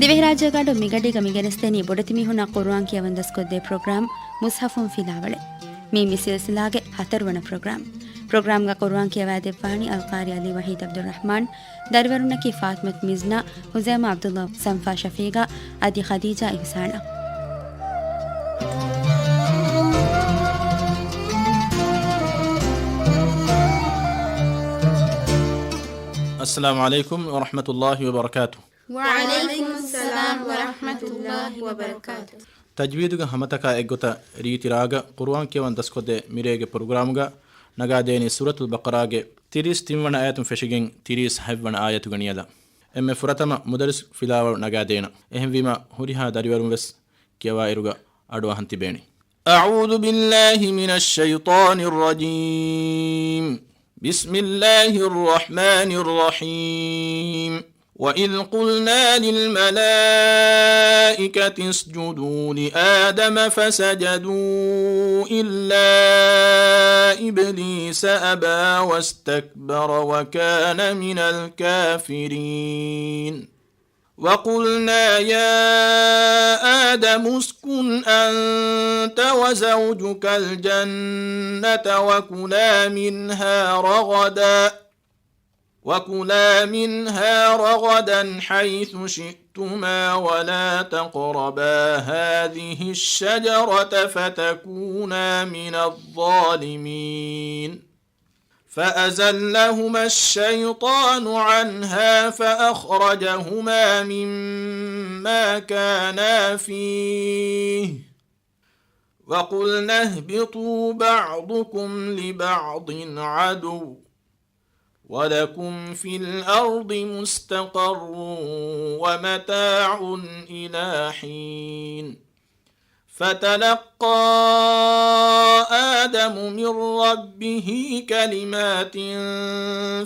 ದಿವೆಹರಾಜಗಾಡು ಮಿಗಡಿಗ ಮಿಗೆನಸ್ತೇನಿ ಬೊಡತಿಮಿ ಹುನ ಕುರ್ಆನ್ ಕಿಯವಂದಸ್ಕೊದ್ದೆ ಪ್ರೋಗ್ರಾಮ್ ಮುಸ್ಹಫುನ್ ಫಿಲಾವಳೆ ಮೀಮಿ ಸಿಲ್ಸಿಲಾಗೆ ಹತರ್ವಣ ಪ್ರೋಗ್ರಾಮ್ಗ ಕುರ್ಆನ್ ಕಿಯವಾದೆವ್ವಾಣಿ ಅಲ್ಕಾರಿ ಅಲಿ ವಹೀದ್ ಅಬ್ದುಲ್ ರಹಮಾನ್ ದರ್ವರುನಕಿ ಫಾತ್ಮತ್ ಮಿಜ್ನಾ ಹುಜೈಮಾ ಅಬ್ದುಲ್ಲಾ ಸಂಫಾ ಶಫೀಗಾ ಅದಿ ಖದೀಜಾ ಇಹ್ಸಾನ السلام عليكم ورحمة الله وبركاته. وعليكم السلام ورحمة الله وبركاته. تجويدك همتك ايغوتا ريتراغا قرآن كيوان دسكودي ميريغي پروگرامغا نغاديني سورة البقرة تيريس تيمون آيات فشيگين تيريس حيوان آيات غنيالا ام فرتما مدرس فيلاو نغادينا اهم ويما هوريها داريورم وس كيوا ايرغا ادوا هنتي بيني. أعوذ بالله من الشيطان الرجيم. بسم الله الرحمن الرحيم. وإذ قلنا للملائكة اسجدوا لآدم فسجدوا إلا إبليس أبى واستكبر وكان من الكافرين. وقلنا يا آدم اسكن أنت وزوجك الجنة وكلا منها رغدا حيث شئتما ولا تقربا هذه الشجرة فتكونا من الظالمين. فأزلهما الشيطان عنها فأخرجهما مما كانا فيه وقلنا اهبطوا بعضكم لبعض عدو ولكم في الأرض مستقر ومتاع إلى حين. فتلقى آدم من ربه كلمات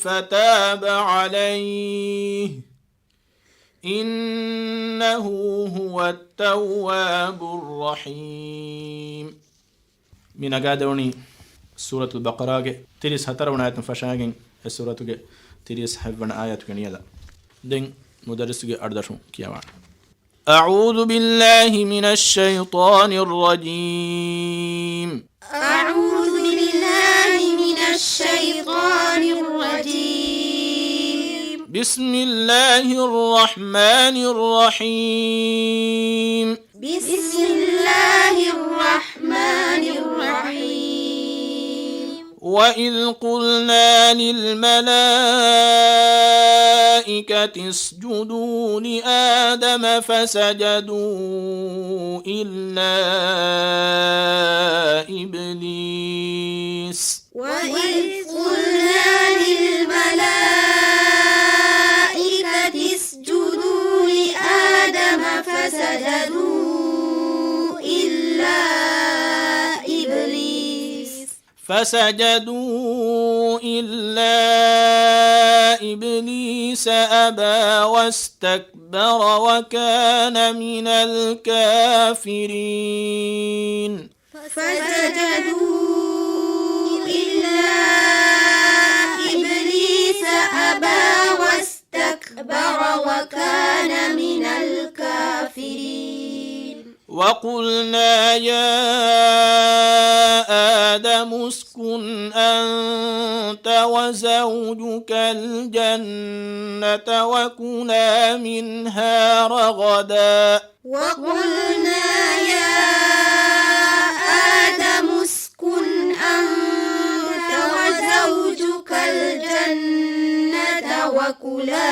فتاب عليه إنه هو التواب الرحيم. من أقادوني سورة البقرة تريس هترون آيات فشاقين السورة تريس حفظن آيات كنيلا دين مدرس أردشون كيوان. أعوذ بالله من الشيطان الرجيم. أعوذ بالله من الشيطان الرجيم. بسم الله الرحمن الرحيم. بسم الله الرحمن الرحيم. وإذ قلنا للملائكة اسجدوا لآدم فسجدوا إلا إبليس. وإذ قلنا للملائكة اسجدوا لآدم فسجدوا إلا إبليس أبى واستكبر وكان من الكافرين. فسجدوا إلا إبليس أبى واستكبر وكان من الكافرين. وقلنا يا آدم اسكن أنت وزوجك الجنة وكلا منها رغدا. وقلنا يا آدم اسكن أنت وزوجك الجنة وكلا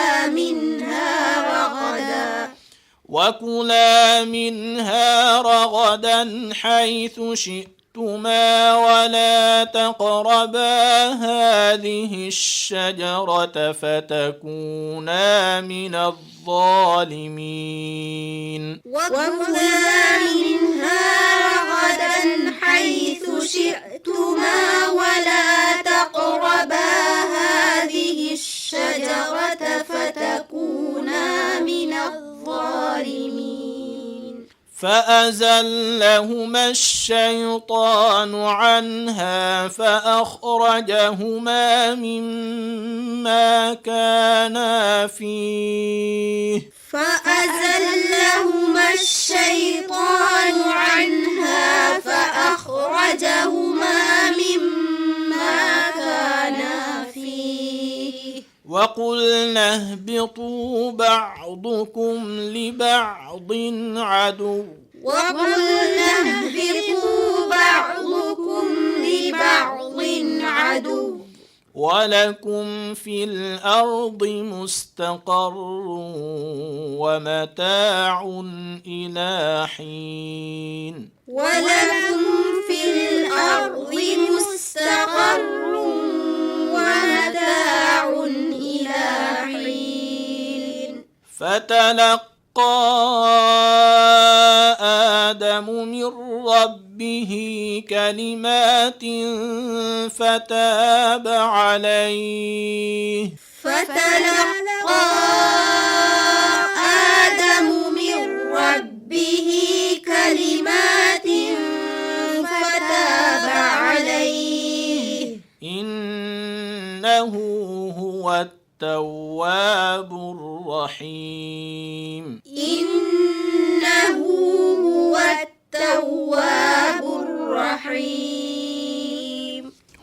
منها رغدا حيث شئتما ولا تقربا هذه الشجرة فتكونا من الظالمين. وكلا منها رغدا حيث شئتما ولا تقربا هذه الشجرة فتكونا من الظالمين. فأزلهما الشيطان عنها فأخرجهما مما كانا فيه فأزلهما الشيطان عنها فأخرجهما مما كانا فيه وقلنا اهبطوا بعضكم لبعض عدو ولكم في الأرض مستقر ومتاع إلى حين فتلقى آدم من ربه كلمات فتاب عليه إنه هو التواب الرحيم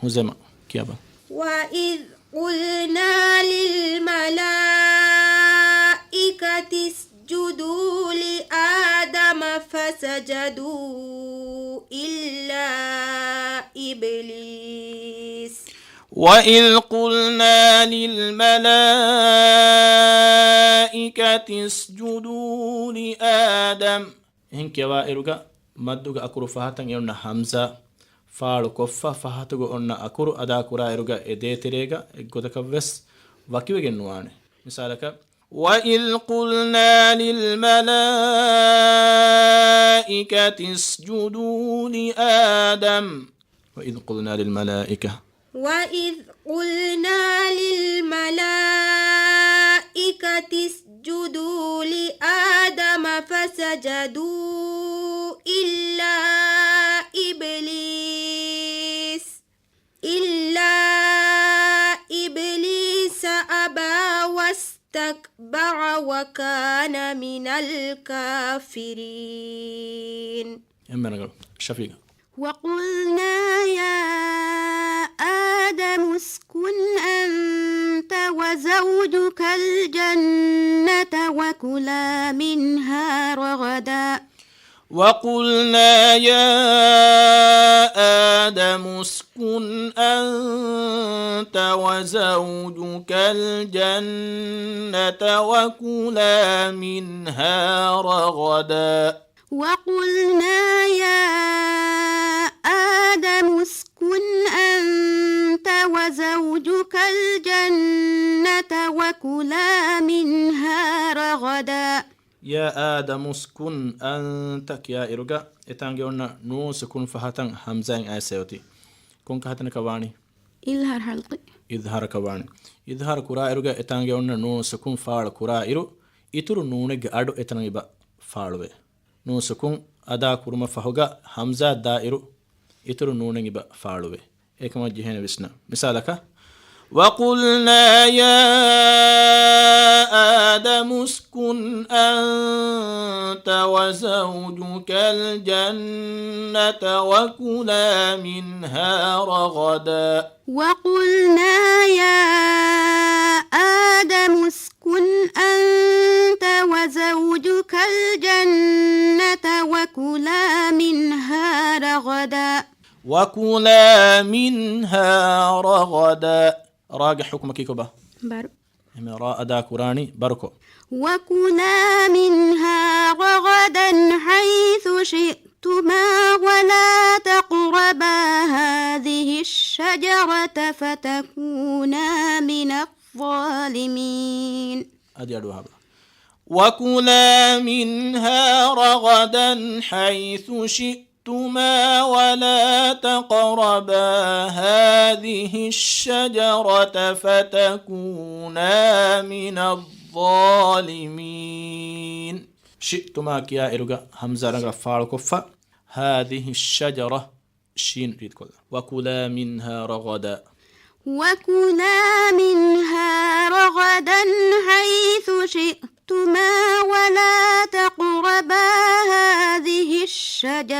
هزما كيابا وإذ قلنا للملائكة اسجدوا لآدم فسجدوا إلا إبليس وإذ قلنا للملائكة اسجدوا لآدم هنك وائرغا مدوغا أكرو فهاتن يرنا حمزة فاړو ಕೊಫ್ಫ ಫಹತುಗು ಒನ್ನ ಅಕುರು ಅದಾ ಕುರಾಯಿರುಗ ಎದೆ ತೆರೆಗ ಎಗ್ಗೊದಕವ್ವೆಸ್ ವಕಿವೆಗೆನ್ನುವಾನೆ ಮಿಸಾಲಕ وَإِذْ قُلْنَا لِلْمَلَائِكَةِ اسْجُدُوا لِآدَمَ وَإِذْ قُلْنَا لِلْمَلَائِكَةِ اسْجُدُوا لِآدَمَ فَسَجَدُوا إِلَّا إبليس أبى واستكبر وكان من الكافرين. شفيقة وقلنا يا آدم اسكن أنت وزوجك الجنة وكلا منها رغدا وقلنا يا آدم اسكن أنت وزوجك الجنة وكلا منها رغدا وقلنا يا آدم اسكن أنت وزوجك الجنة وكلا منها رغدا يا آدم اسكن أنت يا إرجع إتانجيونا نو سكون فهاتن همزين آسيوتي كون كهاتن كواني إظهار حلقي إظهار كواني إظهار كرا إرجع إتانجيونا نو سكون فاعل كرا إرو إترو نونج أدو إتنايبا فاعلوه نو سكون أدا كرما فهوجا همزة دائرو إترو نونج با فاعلوه إكما جهين وسنا مثالك وقلنا يا آدم اسكن أنت وزوجك الجنة وكلا منها رغدا وقلنا يا آدم اسكن أنت وزوجك الجنة وكلا منها رغدا وكلا منها رغدا راجع حكمك كوبا بارو را أدا كوراني بركو وكلا منها رغدا حيث شئتما ولا تقربا هذه الشجرة فتكونا من الظالمين أدي أدوها وكلا منها رغدا حيث شئتما ولا تقربا هذه الشجرة فتكونا من الظالمين شئتما كيا إرغا همزة رغا فعل كفا هذه الشجرة شين ريد كل وكلا منها رغدا وكلا منها رغدا حيث شئتما ولا تقربا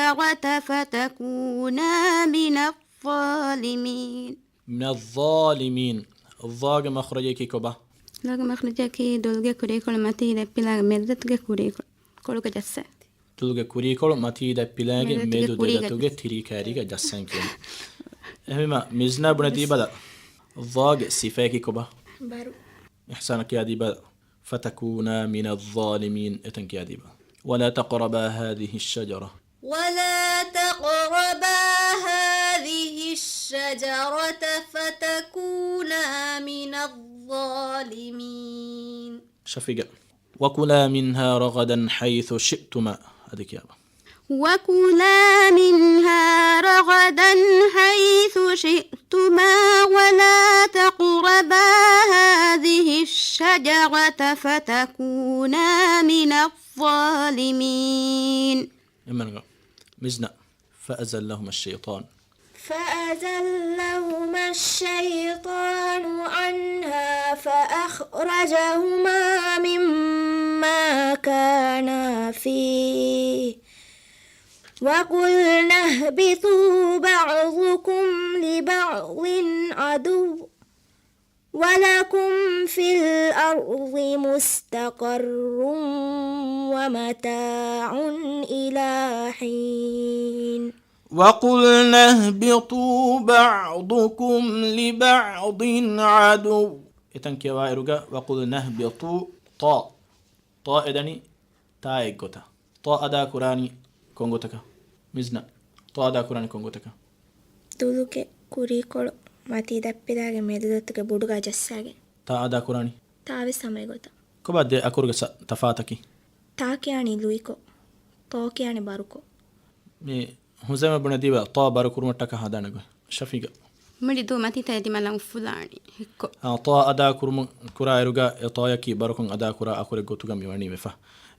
الشجرة فتكونا من الظالمين. من الظالمين. الضاق مخرجك كبا. لاغ مخرجك دولغ كوريكول ماتي دبلا مدتغ كوريكول كولك جسات. تلقى كوريكول ماتي دبلاغ ميدو دلتوغ تريكاريغ جسان كين. اهما مزنا بندي بدا. الضاق صفاك كبا. بارو. إحسانك يا ديبا. فتكونا من الظالمين اتنك يا ديبا. ولا تقربا هذه الشجرة. ولا تقربا هذه الشجرة فتكونا من الظالمين. شفيقة. وكلا منها رغدا حيث شئتما. هذيك يا با. وكلا منها رغدا حيث شئتما ولا تقربا هذه الشجرة فتكونا من الظالمين. مزنا فأزلهما الشيطان. فأزلهما الشيطان عنها فأخرجهما مما كانا فيه وقلنا اهبطوا بعضكم لبعض عدو ولكم في الأرض مستقر ومتاع إلى حين. وقلنا اهبطوا بعضكم لبعض عدو. إتنكي وائرغا وقلنا اهبطوا طاء إدني تاء إغوتا طاء أدا كوراني كونغوتكا مزنا طاء أدا كوراني كونغوتكا ತುಳುಕೆ ಕುರಿಕೊಳು ಮತಿ ದಪ್ಪಿದಾಗೆ ಮೆದುದತ್ತಗೆ ಬುಡುಗ ಜಸ್ಸಾಗೆ تا أدا كوراني ತಾವೆ ಸಮಯ ಗೊತ್ತ كبعد أكورغا تفاتكي ತಾಕಿಯಾಣಿ ಲುಯಿಕೊ ತೋಕಿಯಾಣಿ ಬರುಕೊ مي هزيمة بن ديبا طا باركور متك هذا شفيقة مدي دو ماتي تادي ملام فلاني هيكو طا أدا كورم كورا يرجع طايا كي باركون أدا كورا أكور جوتوغا ميواني مفه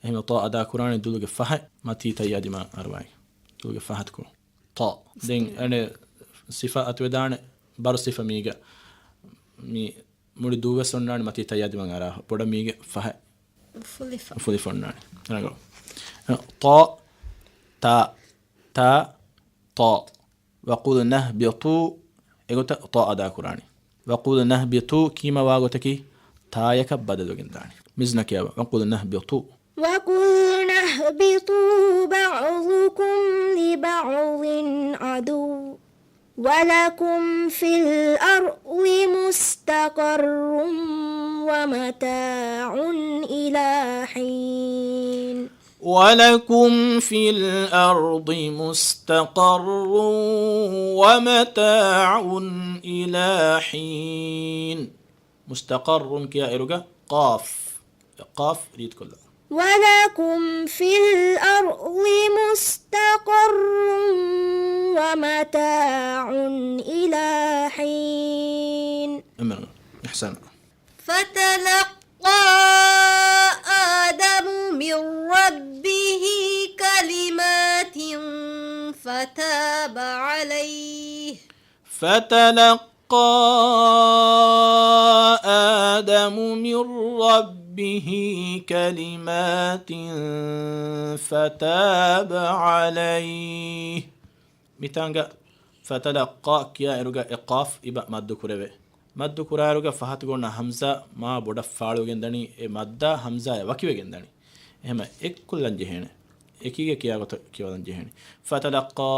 هم طا أدا كوراني دلوج فه ماتي تيادي ما أربعي دلوج فه تكون طا دين أنا صفة أتودان بار صفة ميجا مي مودي دوغا سونان ماتي تيادي ما أراه بودا ميجا فه فولي فونان أنا قول طا تا طا وقول نهبطوا إغوتا طا أدا كوراني وقول نهبطوا كيما واغوتكي تا يكبد دوغنداني مزنك يا وقول نهبطوا وقلنا اهبطوا بعضكم لبعض عدو ولكم في الأرض مستقر ومتاع إلى حين. ولكم في الأرض مستقر ومتاع إلى حين. مستقر كيا إرجع قاف ريد كلها. ولكم في الأرض مستقر ومتاع إلى حين. إحسان. فتلقى آدم من ربه كلمات فتاب عليه. فتلقى آدم من ربه كلمات فتاب عليه. ميتانغا فتلقى كيا إرجع إقاف إبا مد كوربه مد كورارجع فهات قلنا همزة ما بودا فارو جندني مدة همزة وكيف جندني هم كل جهنة إكيجا كيا جهنة فتلقى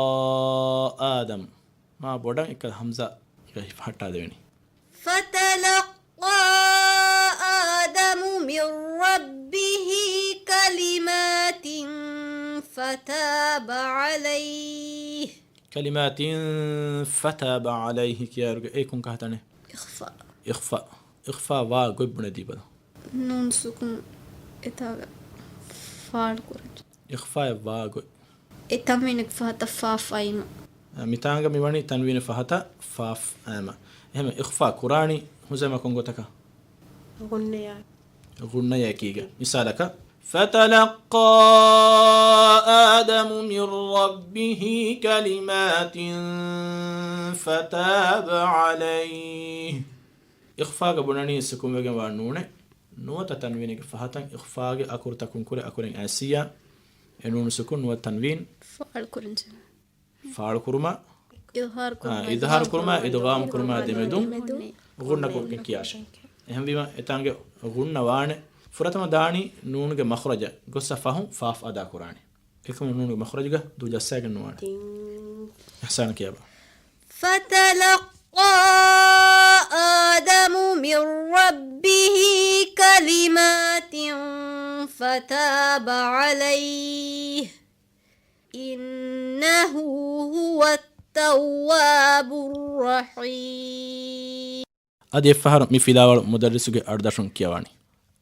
آدم ما بودا إك همزة فهات هذا فتلقى آدم من ربه كلمات فتاب عليه. كلمات فتاب عليه كيا رجع كون كهتانه إخفاء وقبنا دي بدا نون سكون إتا فار كورج إخفاء وقب إتامينك فهتا فاف أينو ميتانغا ميواني تنوين فهتا فاف أما هم إخفاء قراني هو زي ما كونغوتكا غنيا كيغا مثالك فتلقى آدم من ربه كلمات فتاب عليه. إخفاء بناني سكون وجن وانونه نوتا تنوينك فهتن إخفاء أكور تكون كوري أكورين آسيا نون سكون والتنوين فعل كرنج فعل كرما إظهار إظهار كرما إدغام كرما دمدون غنة كوكين كياش එහෙම වීම එතංගේ ගුණ වාණ ෆුරතම දානි නූනුගේ මඛරජ ගොස්ස ෆහම් ෆාෆ් අදා කුරානි එකම නූනුගේ මඛරජග දු ජස්සයගෙන නුවාන ihsan කියබ فتلقى آدم من ربه كلمات فتاب عليه إنه هو التواب الرحيم أدي فهر مفيداول مدرسك أردشون كيواني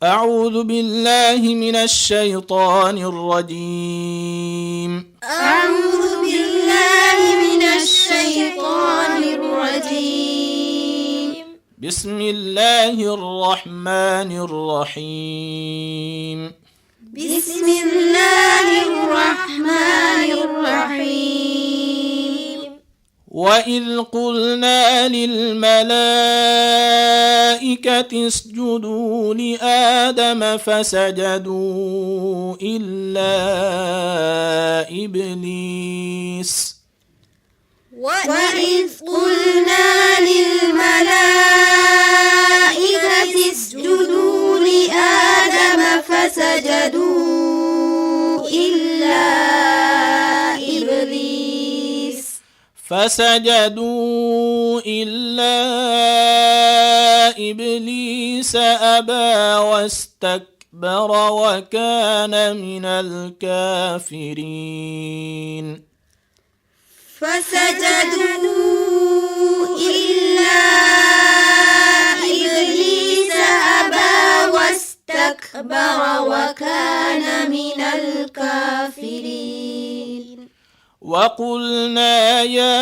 أعوذ بالله من الشيطان الرجيم أعوذ بالله من الشيطان الرجيم بسم الله الرحمن الرحيم بسم الله الرحمن الرحيم وإذ قلنا للملائكة اسجدوا لآدم فسجدوا إلا إبليس وإذ قلنا للملائكة اسجدوا لآدم فسجدوا إلا إبليس أبى واستكبر وكان من الكافرين فسجدوا إلا إبليس أبى واستكبر وكان من الكافرين وقلنا يا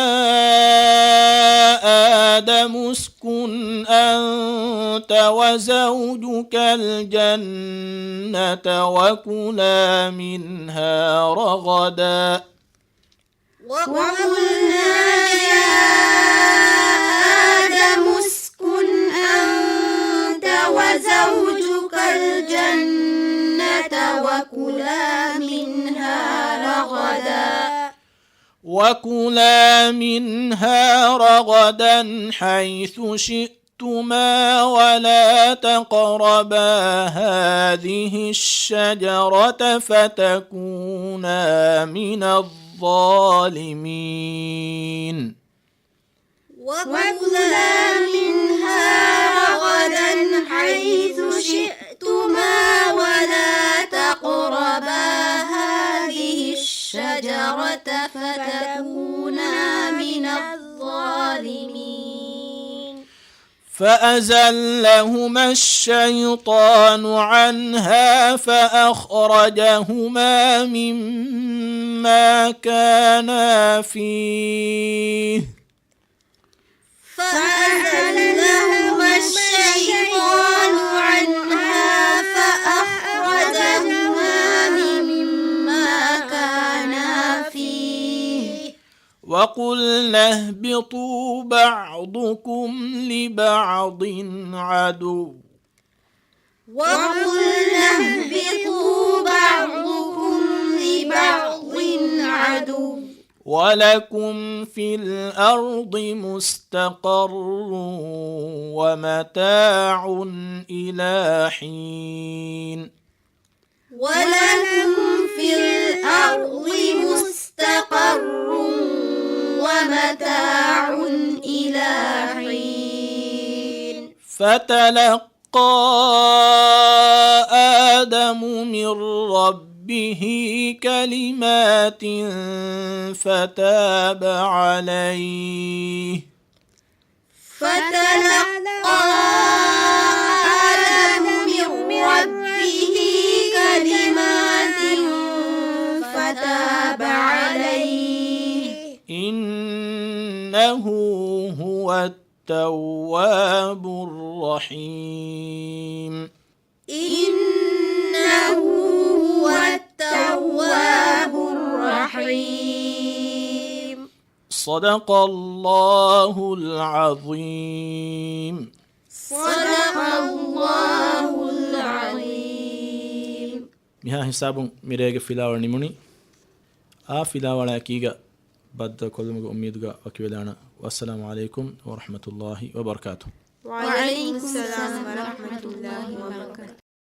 آدم اسكن أنت وزوجك الجنة وكلا منها رغدا وقلنا يا آدم اسكن أنت وزوجك الجنة وكلا منها رغدا حيث شئتما ولا تقربا هذه الشجرة فتكونا من الظالمين وكلا منها رغدا حيث شئتما ولا تقربا هذه الشجرة فتكونا من الظالمين فأزلهما الشيطان عنها فأخرجهما مما كانا فيه فأزلهما الشيطان عنها فأخرجهما مما كانا فيه وقلنا اهبطوا بعضكم لبعض عدو وقلنا اهبطوا بعضكم لبعض عدو ولكم في الأرض مستقر ومتاع إلى حين ولكم في الأرض مستقر ومتاع إلى حين فتلقى آدم من ربه كلمات فتاب عليه فتلقى آدم من ربه كلمات فتاب عليه إنه هو التواب الرحيم إنه هو التواب الرحيم صدق الله العظيم صدق الله العظيم මිහා හිසාබුන් මිරේගේ ෆිලාව නිමුනි آفلا ولا كيغا بد كل مغ أميدغا وكيلانا والسلام عليكم ورحمة الله وبركاته. وعليكم السلام ورحمة الله وبركاته.